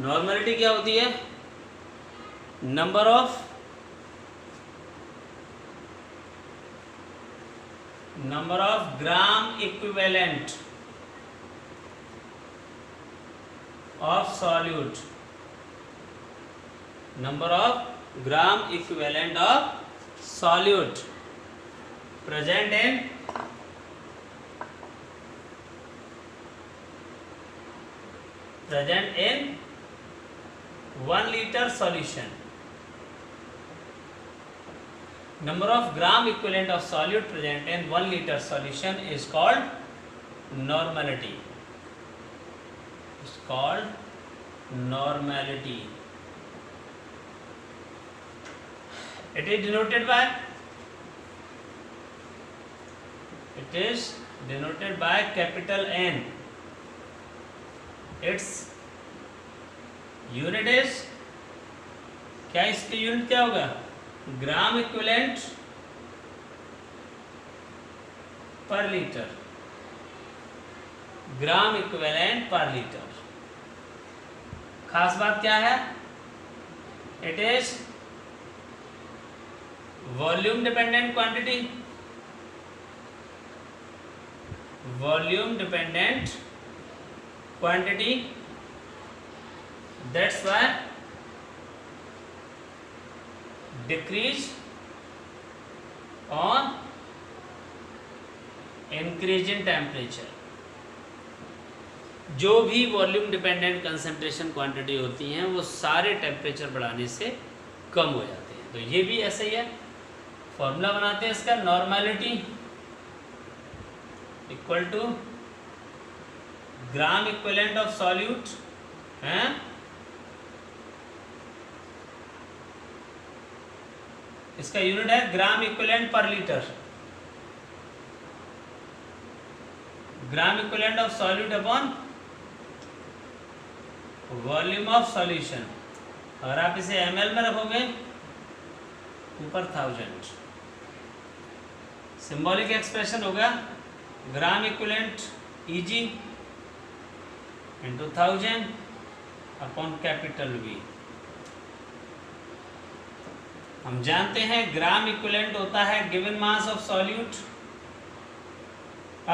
Normality क्या होती है? Number of gram equivalent of solute, number of gram equivalent of solute present in present in 1 liter solution. Number of gram equivalent of solute present in 1 liter solution is called normality. It's called normality. It is denoted by capital N. Its unit is क्या? इसकी unit क्या होगा? Gram equivalent per litre, gram equivalent per litre. खास बात क्या है? It is volume dependent quantity, volume dependent quantity, that's why decrease on increase in temperature। जो भी वॉल्यूम डिपेंडेंट कंसंट्रेशन क्वांटिटी होती हैं वो सारे टेम्परेचर बढ़ाने से कम हो जाते हैं। तो ये भी ऐसा ही है। फॉर्मूला बनाते हैं इसका, normality equal to gram equivalent of solute है, इसका यूनिट है gram equivalent per litre, gram equivalent of solute upon volume of solution. और आप इसे ml में रखोगे ऊपर 1000। सिंबॉलिक एक्सप्रेशन होगा gram equivalent Eg into 1000 upon capital V। हम जानते हैं ग्राम इक्विवेलेंट होता है given mass of solute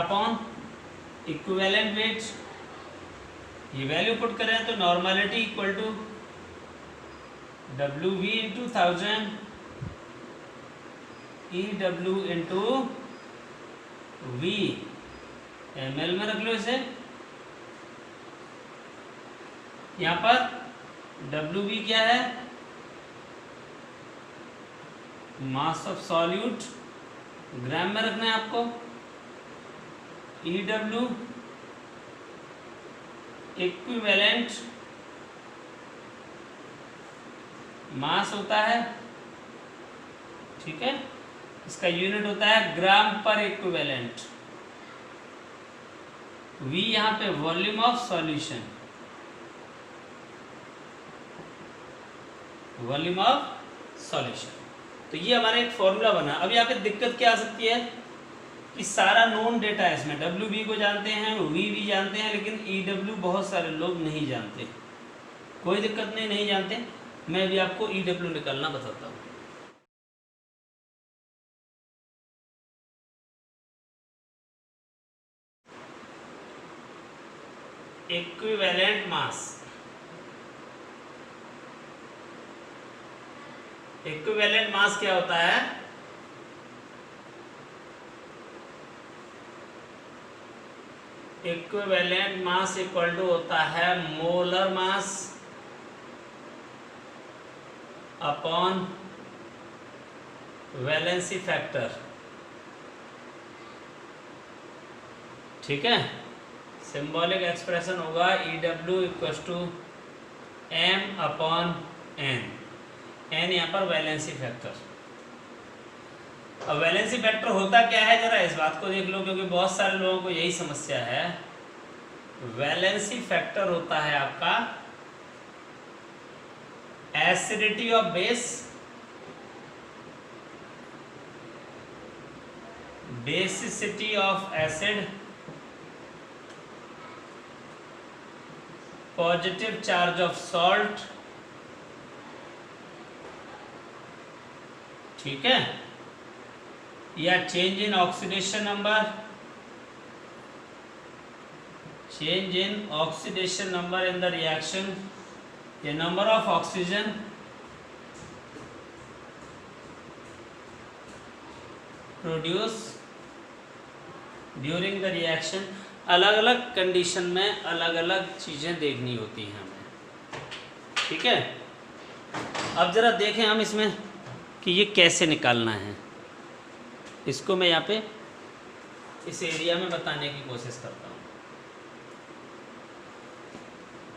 upon equivalent weight. ये वैल्यू पुट करें तो normality equal to WV into 1000 EW into V। ml में रख लो इसे। यहाँ पर WV क्या है? मास ऑफ सॉल्यूट, ग्राम में रखना है आपको। EW इक्विवेलेंट मास होता है, ठीक है। इसका यूनिट होता है ग्राम पर इक्विवेलेंट। V यहाँ पे volume of solution, volume of solution. तो ये हमारा एक फॉर्मूला बना। अब यहाँ पे दिक्कत क्या आ सकती है कि सारा नोन डेटा है इसमें। WV को जानते हैं, V भी जानते हैं, लेकिन EW बहुत सारे लोग नहीं जानते। कोई दिक्कत नहीं जानते। मैं भी आपको EW निकालना बताता हूँ। इक्विवेलेंट मास, इक्विवेलेंट मास क्या होता है? इक्विवेलेंट मास इक्वल टू होता है molar mass upon valency factor, ठीक है। सिंबॉलिक एक्सप्रेशन होगा EW equal to M upon N। N यहाँ पर वैलेंसी फैक्टर। अब वैलेंसी फैक्टर होता क्या है, जरा इस बात को देख लो, क्योंकि बहुत सारे लोगों को यही समस्या है। वैलेंसी फैक्टर होता है आपका acidity of base, basicity of acid positive charge of salt, ठीक है, या change in oxidation number, change in oxidation number in the reaction, या number of oxygen produce during the reaction. अलग अलग कंडीशन में अलग अलग चीज़ें देखनी होती हैं हमें, ठीक है। अब ज़रा देखें हम इसमें कि ये कैसे निकालना है, इसको मैं यहाँ पे इस एरिया में बताने की कोशिश करता हूँ।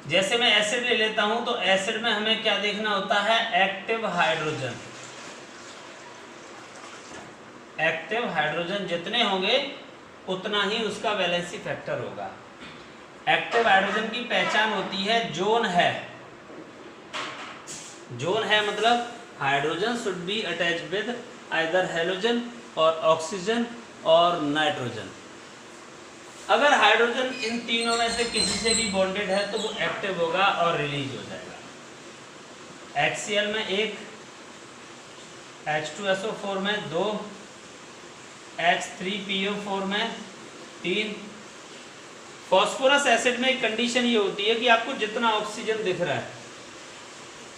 जैसे मैं एसिड ले लेता हूँ तो एसिड में हमें क्या देखना होता है, एक्टिव हाइड्रोजन। एक्टिव हाइड्रोजन जितने होंगे उतना ही उसका वैलेंसी फैक्टर होगा। एक्टिव हाइड्रोजन की पहचान होती है जोन है। जोन है मतलब hydrogen should be attached with either halogen और ऑक्सीजन और नाइट्रोजन। अगर हाइड्रोजन इन तीनों में से किसी से भी बॉन्डेड है तो वो एक्टिव होगा और रिलीज हो जाएगा। HCl में 1, H2SO4 में 2, H3PO4 में 3। फॉस्फोरस एसिड में एक कंडीशन ये होती है कि आपको जितना ऑक्सीजन दिख रहा है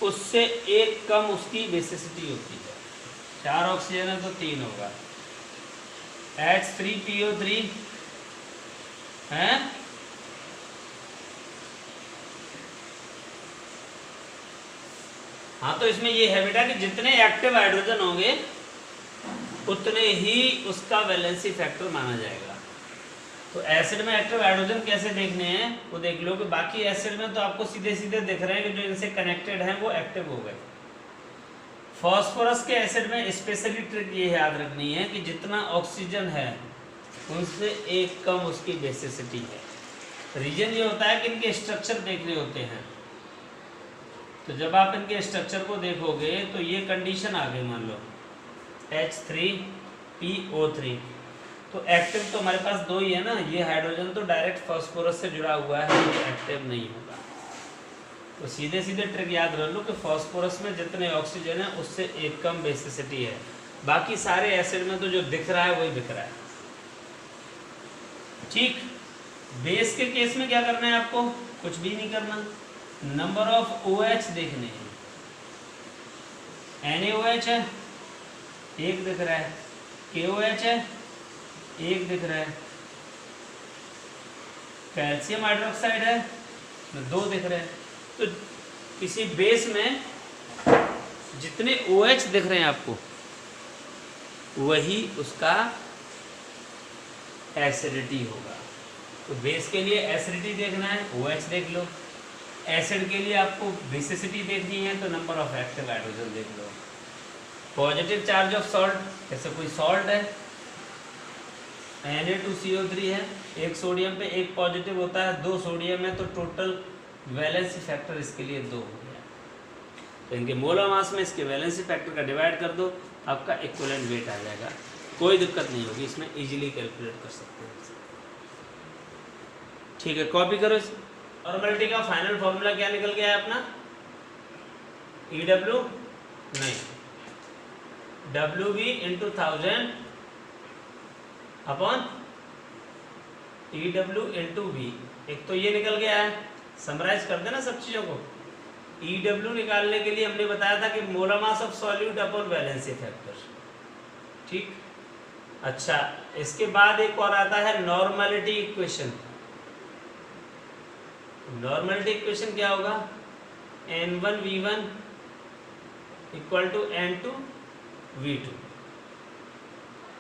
उससे एक कम उसकी बेसिसिटी होती है। 4 ऑक्सीजन है तो 3 होगा। H3PO3 है, हाँ, तो इसमें ये है बेटा कि जितने एक्टिव हाइड्रोजन होंगे उतने ही उसका वैलेंसी फैक्टर माना जाएगा। तो एसिड में एक्टिव हाइड्रोजन कैसे देखने हैं वो देख लो कि बाकी एसिड में तो आपको सीधे सीधे दिख रहे हैं कि जो इनसे कनेक्टेड हैं वो एक्टिव हो गए। फॉस्फोरस के एसिड में स्पेशली ट्रिक ये याद रखनी है कि जितना ऑक्सीजन है उनसे एक कम उसकी बेसिसिटी है। रीजन ये होता है कि इनके स्ट्रक्चर देखने होते हैं। तो जब आप इनके स्ट्रक्चर को देखोगे तो ये कंडीशन आ गई, मान लो H3PO3, तो एक्टिव तो हमारे पास 2 ही है ना। ये हाइड्रोजन तो डायरेक्ट फॉस्फोरस से जुड़ा हुआ है, ये एक्टिव नहीं होगा। तो सीधे सीधे ट्रिक याद रख लो कि फॉस्फोरस में जितने ऑक्सीजन है उससे एक कम बेसिसिटी है। बाकी सारे एसिड में तो जो दिख रहा है वही दिख रहा है, ठीक। बेस के केस में क्या करना है आपको, कुछ भी नहीं करना, नंबर ऑफ OH देखने हैं। NaOH है, 1 दिख रहा है, KOH है, 1 दिख रहा है, कैल्शियम हाइड्रोक्साइड है, 2 दिख रहे हैं। तो किसी बेस में जितने OH दिख रहे हैं आपको वही उसका एसिडिटी होगा। तो बेस के लिए एसिडिटी देखना है, OH देख लो। एसिड के लिए आपको बेसिसिटी देखनी है तो नंबर ऑफ एक्टिव हाइड्रोजन देख लो। पॉजिटिव चार्ज ऑफ सॉल्ट, जैसे कोई सॉल्ट है, Na2CO3 है, 1 सोडियम पे 1 पॉजिटिव होता है, 2 सोडियम है, तो टोटल वैलेंसी फैक्टर इसके लिए 2 हो गया। तो इनके मोलर मास में इसके वैलेंसी फैक्टर का डिवाइड कर दो, आपका इक्विवेलेंट वेट आ जाएगा। कोई दिक्कत नहीं होगी, इसमें इजीली कैलकुलेट कर सकते हैं, ठीक है। कॉपी करो। नॉर्मलिटी का फाइनल फॉर्मूला क्या निकल गया है अपना, EW नहीं, WB × 1000 अपॉन EW × V। एक तो ये निकल गया है। समराइज कर देना सब चीज़ों को। EW निकालने के लिए हमने बताया था कि molar mass of solute upon valency factor, ठीक। अच्छा, इसके बाद एक और आता है नॉर्मलिटी इक्वेशन। नॉर्मलिटी इक्वेशन क्या होगा, N1V1 = N2V2।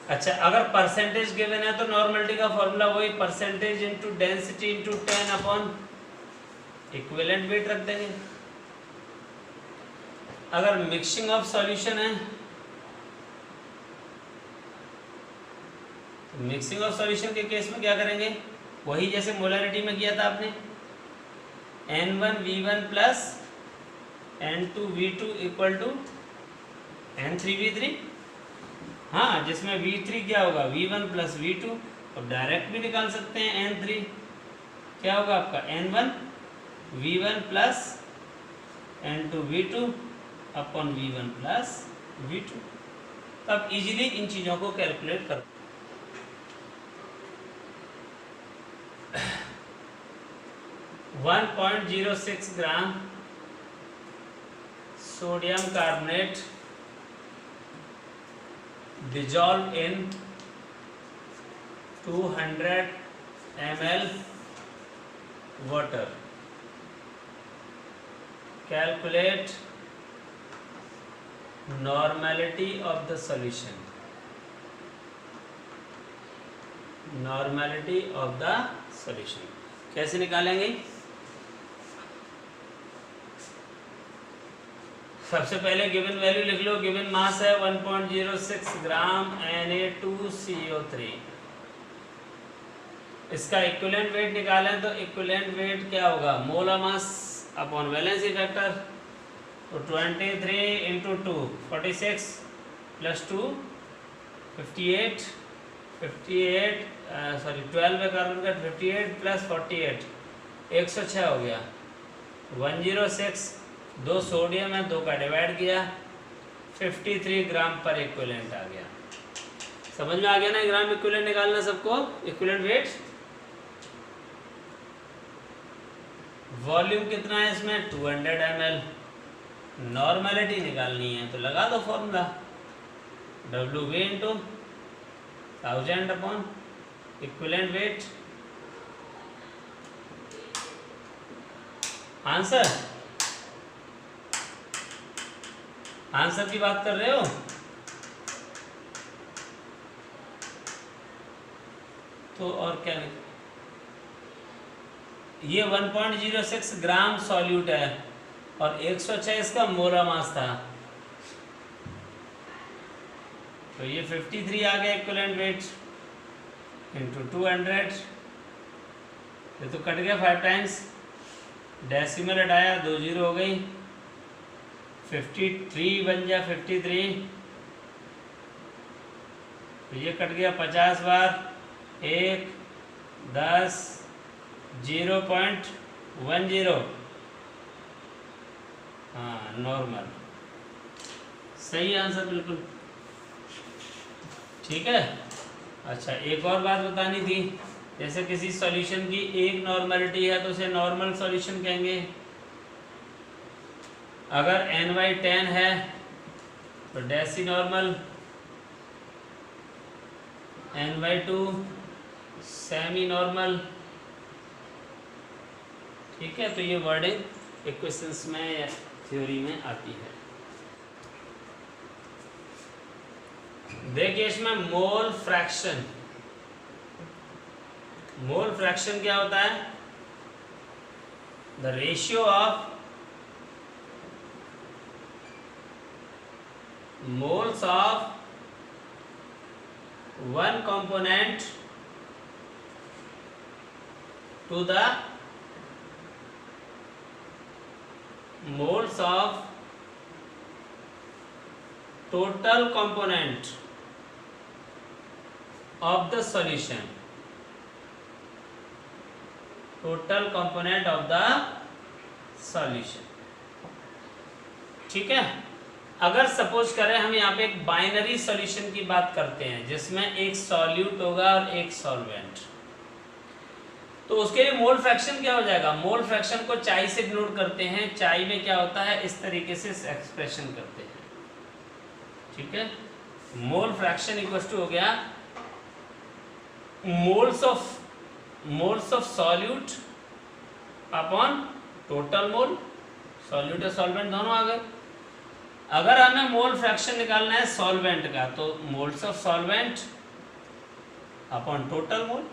अच्छा, अगर परसेंटेज गिवन है तो नॉर्मलिटी का फॉर्मूला वही percentage into density into 10 upon equivalent wait रख देंगे। अगर मिक्सिंग ऑफ सॉल्यूशन है, मिक्सिंग ऑफ सॉल्यूशन के केस में क्या करेंगे, वही जैसे मोलरिटी में किया था आपने, N1V1 + N2V2 = N3V3। हाँ, जिसमें V3 क्या होगा, V1 + V2, और डायरेक्ट भी निकाल सकते हैं। N3 क्या होगा आपका, N1 V1 plus N2 V2 upon V1 plus V2। तब इजीली इन चीज़ों को कैलकुलेट कर 1.06 gram sodium carbonate dissolved in 200 ml water. Calculate normality of the solution. Normality of the solution कैसे निकालेंगे? सबसे पहले गिवन वैल्यू लिख लो। गिवन मास है 1.06 ग्राम Na2CO3। इसका इक्विवेलेंट वेट निकालें तो इक्विवेलेंट वेट क्या होगा? Molar mass upon valency factor. तो 23 इंटू 2 46 प्लस 2 58 12 है कार्बन का 58 प्लस 48 106 हो गया। 106 2 सोडियम है, 2 का डिवाइड किया 53 ग्राम पर इक्विवेलेंट आ गया। समझ में आ गया ना? ग्राम इक्विवेलेंट निकालना सबको, इक्विवेलेंट वेट। वॉल्यूम कितना है इसमें? 200 ml। नॉर्मेलिटी निकालनी है तो लगा दो formula WV into 1000 upon equivalent wait. Answer की बात कर रहे हो? तो और क्या ये 1.06 ग्राम सॉल्यूट है और 106 इसका मोलर मास था, तो ये 53 आ गया इक्विवेलेंट वेट इंटू 200। ये तो कट गया 5 टाइम्स, डेसिमल हटाया 2 जीरो हो गई, 53 बन गया 53। तो ये कट गया 50 बार, 1 10 0.10। हाँ नॉर्मल, सही आंसर बिल्कुल ठीक है। अच्छा एक और बात बतानी थी, जैसे किसी सॉल्यूशन की एक नॉर्मलिटी है तो उसे नॉर्मल सॉल्यूशन कहेंगे। अगर NY10 है तो deci normal, NY2 semi normal. ठीक है, तो ये वर्डिंग इक्वेशंस में या थ्योरी में आती है। देखिए इसमें मोल फ्रैक्शन, मोल फ्रैक्शन क्या होता है? The ratio of moles of one component to the moles of total component of the solution, total component of the solution। ठीक है, अगर सपोज करें हम यहाँ पे एक बाइनरी सॉल्यूशन की बात करते हैं जिसमें एक सॉल्यूट होगा और एक सॉल्वेंट, तो उसके लिए मोल फ्रैक्शन क्या हो जाएगा? मोल फ्रैक्शन को चाई से डिनोट करते हैं। चाई में क्या होता है, इस तरीके से एक्सप्रेशन करते हैं। ठीक है, मोल फ्रैक्शन इक्वल टू हो गया moles of solute upon total mole. Solute और सॉल्वेंट दोनों आ गए। अगर हमें मोल फ्रैक्शन निकालना है सॉल्वेंट का तो moles of solvent upon total mole.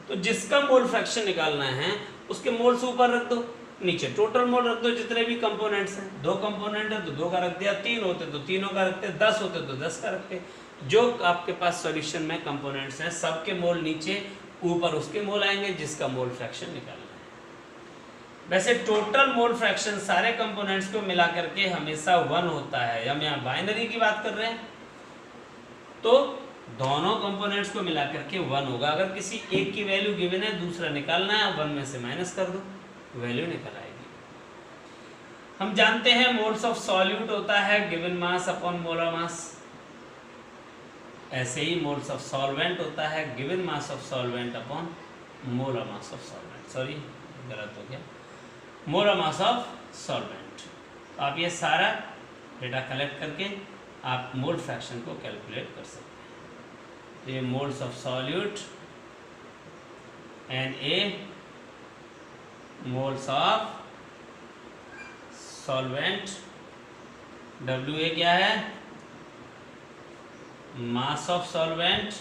तो जिसका मोल फ्रैक्शन निकालना है उसके मोल्स ऊपर रख दो, नीचे टोटल मोल रख दो। जितने भी कंपोनेंट्स हैं, 2 कंपोनेंट है तो 2 का रख दिया, 3 होते तो 3 का रखते, 10 होते तो 10 का रखते। जो आपके पास सॉल्यूशन में कंपोनेंट्स हैं सबके मोल नीचे, ऊपर उसके मोल आएंगे जिसका मोल फ्रैक्शन निकालना है। वैसे टोटल मोल फ्रैक्शन सारे कंपोनेंट्स को मिला करके हमेशा 1 होता है। हम यहाँ बाइनरी की बात कर रहे हैं तो दोनों कंपोनेंट्स को मिला करके 1 होगा। अगर किसी एक की वैल्यू गिवन है, दूसरा निकालना है, 1 में से माइनस कर दो, वैल्यू निकल आएगी। हम जानते हैं मोल्स ऑफ सॉल्यूट होता है given mass upon molar mass, ऐसे ही मोल्स ऑफ सॉल्वेंट होता है given mass of solvent upon molar mass of solvent, sorry गलत हो गया, मोलर मास ऑफ सॉल्वेंट। तो आप ये सारा डेटा कलेक्ट करके आप मोल फ्रैक्शन को कैलकुलेट कर सकते हैं। तो ये moles of solute and A moles of solvent, W A क्या है, मास ऑफ सॉल्वेंट,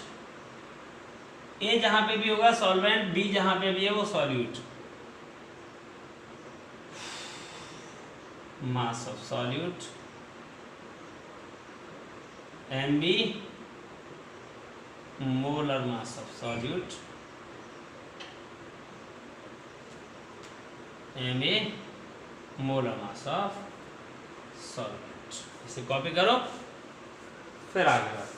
ए जहां पे भी होगा सॉल्वेंट, बी जहां पे भी है वो solute, mass of solute, M B molar mass of solute, M A molar mass of solvent. इसे कॉपी करो फिर आगे बात।